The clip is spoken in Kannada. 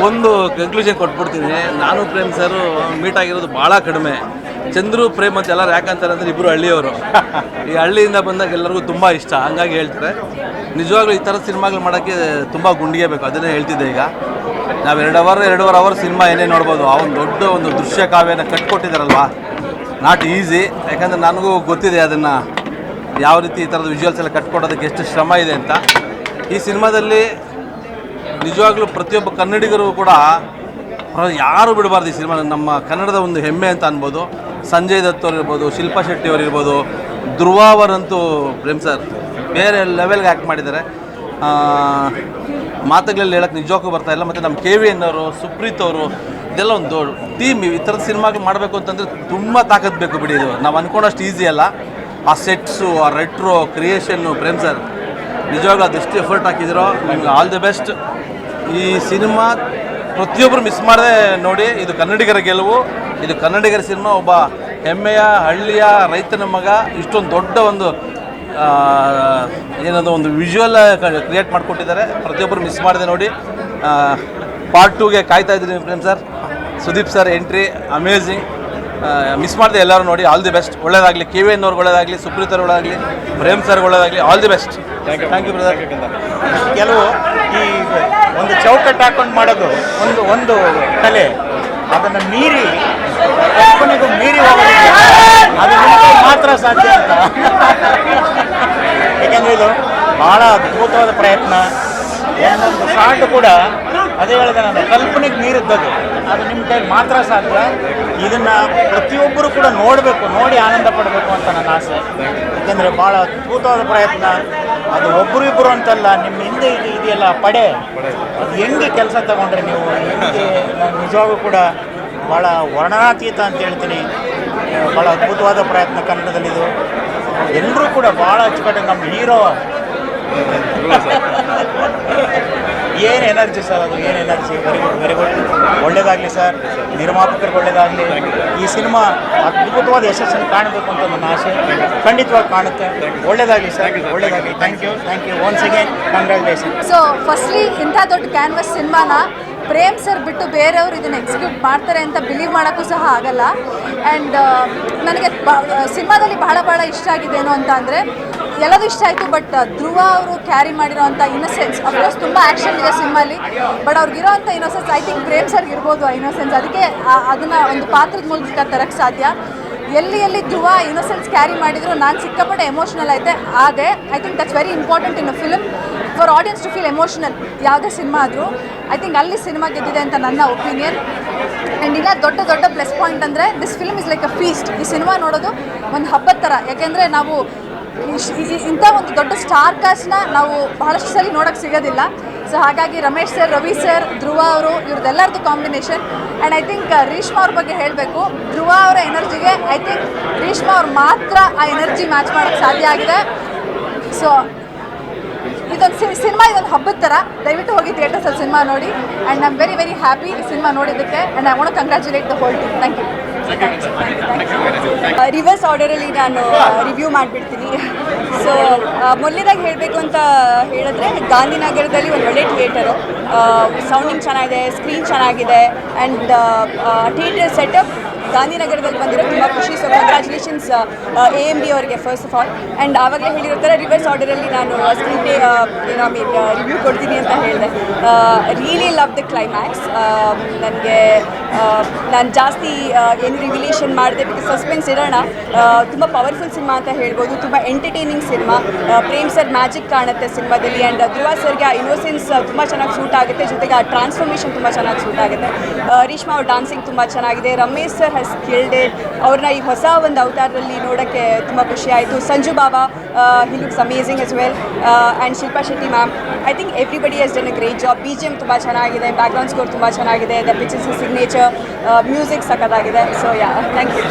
ಒಂದು ಕನ್ಕ್ಲೂಷನ್ ಕೊಟ್ಬಿಡ್ತೀನಿ. ನಾನು ಪ್ರೇಮ್ ಸರ್ ಮೀಟ್ ಆಗಿರೋದು ಭಾಳ ಕಡಿಮೆ. ಚಂದ್ರು ಪ್ರೇಮ್ ಅಂತ ಎಲ್ಲರೂ ಯಾಕಂತಾರೆ ಅಂದರೆ ಇಬ್ಬರು ಹಳ್ಳಿಯವರು. ಈ ಹಳ್ಳಿಯಿಂದ ಬಂದಾಗ ಎಲ್ಲರಿಗೂ ತುಂಬ ಇಷ್ಟ, ಹಂಗಾಗಿ ಹೇಳ್ತಾರೆ. ನಿಜವಾಗ್ಲೂ ಈ ಥರದ ಸಿನಿಮಾಗಳು ಮಾಡೋಕ್ಕೆ ತುಂಬ ಗುಂಡಿಗೆ ಬೇಕು. ಅದನ್ನೇ ಹೇಳ್ತಿದ್ದೆ. ಈಗ ನಾವು 2 ಅವರ್ ಸಿನಿಮಾ ಏನೇ ನೋಡ್ಬೋದು. ಆ ಒಂದು ದೊಡ್ಡ ಒಂದು ದೃಶ್ಯ ಕಾವ್ಯನ ಕಟ್ಕೊಟ್ಟಿದ್ದಾರಲ್ವ, ನಾಟ್ ಈಸಿ. ಯಾಕಂದರೆ ನನಗೂ ಗೊತ್ತಿದೆ ಅದನ್ನು ಯಾವ ರೀತಿ ಈ ಥರದ ವಿಜುವಲ್ಸ್ ಎಲ್ಲ ಕಟ್ಕೊಡೋದಕ್ಕೆ ಎಷ್ಟು ಶ್ರಮ ಇದೆ ಅಂತ. ಈ ಸಿನಿಮಾದಲ್ಲಿ ನಿಜವಾಗ್ಲೂ ಪ್ರತಿಯೊಬ್ಬ ಕನ್ನಡಿಗರು ಕೂಡ ಯಾರು ಬಿಡಬಾರ್ದು. ಈ ಸಿನಿಮಾ ನಮ್ಮ ಕನ್ನಡದ ಒಂದು ಹೆಮ್ಮೆ ಅಂತ ಅನ್ಬೋದು. ಸಂಜಯ್ ದತ್ ಅವ್ರು ಇರ್ಬೋದು, ಶಿಲ್ಪಾ ಶೆಟ್ಟಿ ಅವರು ಇರ್ಬೋದು, ಧ್ರುವ ಅವರಂತೂ ಪ್ರೇಮ್ ಸರ್ ಬೇರೆ ಲೆವೆಲ್ಗೆ ಆ್ಯಕ್ಟ್ ಮಾಡಿದ್ದಾರೆ. ಮಾತುಗಳಲ್ಲಿ ಹೇಳೋಕ್ಕೆ ನಿಜಕ್ಕೂ ಬರ್ತಾಯಿಲ್ಲ. ಮತ್ತು ನಮ್ಮ KVN ಅವರು, ಸುಪ್ರೀತ್ ಅವರು, ಇದೆಲ್ಲ ಒಂದು ಟೀಮ್. ಈ ಥರದ ಸಿನಿಮಾಗಳು ಮಾಡಬೇಕು ಅಂತಂದರೆ ತುಂಬ ತಾಕತ್ತು ಬೇಕು ಬಿಡಿ. ಇದು ನಾವು ಅಂದ್ಕೊಂಡಷ್ಟು ಈಸಿ ಅಲ್ಲ. ಆ ಸೆಟ್ಸು, ಆ ರೆಟ್ರೋ ಕ್ರಿಯೇಷನ್ನು, ಪ್ರೇಮ್ ಸರ್ ನಿಜವಾಗ್ಲೂ ಅದೆಷ್ಟು ಎಫರ್ಟ್ ಹಾಕಿದಿರೋ, ನಿಮ್ಗೆ ಆಲ್ ದಿ ಬೆಸ್ಟ್. ಈ ಸಿನಿಮಾ ಪ್ರತಿಯೊಬ್ಬರು ಮಿಸ್ ಮಾಡದೆ ನೋಡಿ. ಇದು ಕನ್ನಡಿಗರ ಗೆಲುವು. ಇದು ಕನ್ನಡಿಗರ ಸಿನಿಮಾ. ಒಬ್ಬ ಹೆಮ್ಮೆಯ ಹಳ್ಳಿಯ ರೈತನ ಮಗ ಇಷ್ಟೊಂದು ದೊಡ್ಡ ಒಂದು ಏನದು ಒಂದು ವಿಜುವಲ್ ಕ್ರಿಯೇಟ್ ಮಾಡಿಕೊಟ್ಟಿದ್ದಾರೆ. ಪ್ರತಿಯೊಬ್ಬರು ಮಿಸ್ ಮಾಡದೆ ನೋಡಿ. ಪಾರ್ಟ್ 2ಗೆ ಕಾಯ್ತಾ ಇದ್ದೀನಿ Prem sir. Sudeep sir entry amazing. Miss ಮಾಡಿದೆ ಎಲ್ಲರೂ ನೋಡಿ. All the best. ಒಳ್ಳೇದಾಗಲಿ. KVN ಅವ್ರಿಗೆ ಒಳ್ಳೇದಾಗಲಿ, ಸುಪ್ರೀತ್ ಅವ್ರಿಗೆ ಒಳ್ಳೇದಾಗಲಿ, ಪ್ರೇಮ್ ಸರ್ಗೆ ಒಳ್ಳೇದಾಗಲಿ. All the best. Thank you brother. ಕೆಲವು ಈ ಒಂದು ಚೌಕಟ್ಟು ಹಾಕೊಂಡು ಮಾಡೋದು ಒಂದು ಕಲೆ. ಅದನ್ನು ಮೀರಿ ಕಲ್ಪನೆಗೂ ಮೀರಿ ಹೋಗೋದಿಲ್ಲ. ಅದು ನಿಮಗೆ ಮಾತ್ರ ಸಾಧ್ಯ ಅಂತ. ಯಾಕೆಂದರೆ ಇದು ಭಾಳ ಅದ್ಭುತವಾದ ಪ್ರಯತ್ನ. ಒಂದೊಂದು ಶಾಟ್ ಕೂಡ ಅದೇ ಹೇಳಿದೆ ನಾನು, ಕಲ್ಪನೆಗೆ ಮೀರಿದ್ದದು. ಅದು ನಿಮ್ಮ ಕೈಗೆ ಮಾತ್ರ ಸಾಧ್ಯ. ಇದನ್ನು ಪ್ರತಿಯೊಬ್ಬರು ಕೂಡ ನೋಡಬೇಕು, ನೋಡಿ ಆನಂದ ಪಡಬೇಕು ಅಂತ ನನ್ನ ಆಸೆ. ಯಾಕೆಂದರೆ ಭಾಳ ಅದ್ಭುತವಾದ ಪ್ರಯತ್ನ. ಅದು ಒಬ್ಬರು ಇಬ್ಬರು ಅಂತಲ್ಲ, ನಿಮ್ಮ ಹಿಂದೆ ಇದೆಯಲ್ಲ ಪಡೆ, ಅದು ಹೆಂಗೆ ಕೆಲಸ ತಗೊಂಡ್ರೆ ನೀವು, ಹೆಂಗೆ ನಿಜವಾಗೂ ಕೂಡ ಭಾಳ ವರ್ಣನಾತೀತ ಅಂತ ಹೇಳ್ತೀನಿ. ಭಾಳ ಅದ್ಭುತವಾದ ಪ್ರಯತ್ನ ಕನ್ನಡದಲ್ಲಿದು. ಎಲ್ಲರೂ ಕೂಡ ಭಾಳ ಅಚ್ಚುಕಟ್ಟಾಗಿ ನಮ್ಮ ಹೀರೋ ಏನು ಎನರ್ಜಿ ಸರ್, ಅದು ಏನು ಎನರ್ಜಿ. Very good. ಒಳ್ಳೆಯದಾಗಲಿ ಸರ್, ನಿರ್ಮಾಪಕರಿಗೆ ಒಳ್ಳೆಯದಾಗಲಿ. ಈ ಸಿನಿಮಾ ಅದ್ಭುತವಾದ ಯಶಸ್ಸನ್ನು ಕಾಣಬೇಕು ಅಂತ ನನ್ನ ಆಸೆ. ಖಂಡಿತವಾಗಿ ಕಾಣುತ್ತೆ. ಒಳ್ಳೆಯದಾಗಲಿ ಸರ್, ಒಳ್ಳೆಯದಾಗಲಿ. Thank you once again congratulation. So firstly ಇಂಥ ದೊಡ್ಡ ಕ್ಯಾನ್ವಸ್ ಸಿನಿಮಾನ ಪ್ರೇಮ್ ಸರ್ ಬಿಟ್ಟು ಬೇರೆಯವರು ಇದನ್ನು ಎಕ್ಸಿಕ್ಯೂಟ್ ಮಾಡ್ತಾರೆ ಅಂತ ಬಿಲೀವ್ ಮಾಡೋಕ್ಕೂ ಸಹ ಆಗಲ್ಲ. ಆ್ಯಂಡ್ ನನಗೆ ಸಿನಿಮಾದಲ್ಲಿ ಬಹಳ ಇಷ್ಟ ಆಗಿದ್ದೇನು ಅಂತ ಅಂದರೆ, ಎಲ್ಲದೂ ಇಷ್ಟ ಆಯಿತು. ಬಟ್ ಧ್ರುವ ಅವರು ಕ್ಯಾರಿ ಮಾಡಿರೋವಂಥ ಇನ್ನಸೆನ್ಸ್, ಅಫ್ಕೋರ್ಸ್ ತುಂಬ ಆ್ಯಕ್ಷನ್ ಇದೆ ಸಿನಿಮಾಲಿ, ಬಟ್ ಅವ್ರಿಗಿರೋವಂಥ ಇನ್ನಸೆನ್ಸ್ ಐ ಥಿಂಕ್ ಪ್ರೇಮ್ ಸರ್ಗೆ ಇರ್ಬೋದು ಆ ಇನ್ನಸೆನ್ಸ್. ಅದಕ್ಕೆ ಅದನ್ನು ಒಂದು ಪಾತ್ರದ ಮೂಲಕ ತರಕ್ಕೆ ಸಾಧ್ಯ. ಎಲ್ಲಿ ಧ್ರುವ ಇನ್ನಸೆನ್ಸ್ ಕ್ಯಾರಿ ಮಾಡಿದ್ರು ನಾನು ಸಿಕ್ಕಾಪಟ್ಟೆ ಎಮೋಷ್ನಲ್ ಆದೆ. I think that's very important in a film for audience to feel emotional. ಯಾವುದೇ ಸಿನಿಮಾ ಆದರೂ ಐ ಥಿಂಕ್ ಅಲ್ಲಿ ಸಿನಿಮಾ ಗೆದ್ದಿದೆ ಅಂತ ನನ್ನ ಒಪಿನಿಯನ್. ಆ್ಯಂಡ್ ಇಲ್ಲ ದೊಡ್ಡ ಪ್ಲಸ್ ಪಾಯಿಂಟ್ ಅಂದರೆ this film is like a feast. ಈ ಸಿನಿಮಾ ನೋಡೋದು ಒಂದು ಹಬ್ಬದ ಥರ. ಯಾಕೆಂದರೆ ನಾವು ಇಂಥ ಒಂದು ದೊಡ್ಡ ಸ್ಟಾರ್ ಕಾಸ್ಟ್ನ ನಾವು ಬಹಳಷ್ಟು ಸಲ ನೋಡೋಕ್ಕೆ ಸಿಗೋದಿಲ್ಲ. ಸೊ ಹಾಗಾಗಿ ರಮೇಶ್ ಸರ್, ರವಿ ಸರ್, ಧ್ರುವ ಅವರು, ಇವ್ರದ್ದೆಲ್ಲರದ್ದು combination. And I think Reshma ಅವ್ರ ಬಗ್ಗೆ ಹೇಳಬೇಕು. ಧ್ರುವ ಅವರ ಎನರ್ಜಿಗೆ ಐ ಥಿಂಕ್ ರೇಷ್ಮಾ ಅವ್ರು ಮಾತ್ರ ಆ ಎನರ್ಜಿ ಮ್ಯಾಚ್ ಮಾಡೋಕ್ಕೆ ಸಾಧ್ಯ ಆಗಿದೆ. ಸೊ ಇದೊಂದು ಸಿನಿಮಾ, ಇದೊಂದು ಹಬ್ಬದ ಥರ. ದಯವಿಟ್ಟು ಹೋಗಿ ಥಿಯೇಟರ್ಸಲ್ಲಿ ಸಿನಿಮಾ ನೋಡಿ. And I am very very happy cinema ನೋಡಿದ್ದಕ್ಕೆ. And I want to congratulate the whole team. Thank you. Reverse ಆರ್ಡರಲ್ಲಿ ನಾನು ರಿವ್ಯೂ ಮಾಡಿಬಿಡ್ತೀನಿ. ಸೊ ಮೊದಲನೇದಾಗಿ ಹೇಳಬೇಕು ಅಂತ ಹೇಳಿದ್ರೆ, ಗಾಂಧಿನಗರದಲ್ಲಿ ಒಂದು ಒಳ್ಳೆ ಥಿಯೇಟರು, ಸೌಂಡಿಂಗ್ ಚೆನ್ನಾಗಿದೆ, ಸ್ಕ್ರೀನ್ ಚೆನ್ನಾಗಿದೆ. ಆ್ಯಂಡ್ ಥಿಯೇಟರ್ ಸೆಟಪ್ ಗಾಂಧಿನಗರದಲ್ಲಿ ಬಂದಿರೋ ತುಂಬ ಖುಷಿ. ಸೊ ಕಂಗ್ರ್ಯಾಚುಲೇಷನ್ಸ್ AMB ಅವರಿಗೆ ಫಸ್ಟ್ ಆಫ್ ಆಲ್. ಆ್ಯಂಡ್ ಆವಾಗಲೇ ಹೇಳಿರ್ತಾರೆ ರಿವರ್ಸ್ ಆರ್ಡರಲ್ಲಿ ನಾನು ಸ್ಕ್ರೀನ್ ಪ್ಲೇ ರಿವ್ಯೂ ಕೊಡ್ತೀನಿ ಅಂತ ಹೇಳಿದೆ. Really love the climax. ನನಗೆ ನಾನು ಜಾಸ್ತಿ ಏನು ರಿವಿಲೇಷನ್ ಮಾಡಿದೆ, ಬಿಕಾಸ್ ಸಸ್ಪೆನ್ಸ್ ಇರೋಣ. ತುಂಬ ಪವರ್ಫುಲ್ ಸಿನಿಮಾ ಅಂತ ಹೇಳ್ಬೋದು. ತುಂಬ entertaining cinema. Prem sir magic ಕಾಣುತ್ತೆ ಸಿನಿಮಾದಲ್ಲಿ. ಆ್ಯಂಡ್ ಧ್ರುವ ಸರ್ಗೆ ಆ ಇನ್ನೋಸೆನ್ಸ್ ತುಂಬ ಚೆನ್ನಾಗಿ ಸೂಟ್ ಆಗುತ್ತೆ. ಜೊತೆಗೆ ಆ ಟ್ರಾನ್ಸ್ಫಾರ್ಮೇಷನ್ ತುಂಬ ಚೆನ್ನಾಗಿ ಸೂಟ್ ಆಗುತ್ತೆ. ರೇಷ್ಮಾ ಅವ್ರ ಡಾನ್ಸಿಂಗ್ ತುಂಬ ಚೆನ್ನಾಗಿದೆ. Ramesh sir has killed it. ಅವ್ರನ್ನ ಈ ಹೊಸ ಒಂದು ಅವತಾರದಲ್ಲಿ ನೋಡೋಕ್ಕೆ ತುಂಬ ಖುಷಿ ಆಯಿತು. Sanju Baba, he looks amazing as well. And Shilpa Shetty ma'am, I think everybody has done a great job. BGM ತುಂಬ ಚೆನ್ನಾಗಿದೆ, ಬ್ಯಾಕ್ಗ್ರೌಂಡ್ ಸ್ಕೋರ್ ತುಂಬ ಚೆನ್ನಾಗಿದೆ, the pitch is signature, music ಸಖತ್ತಾಗಿದೆ. So yeah, thank you.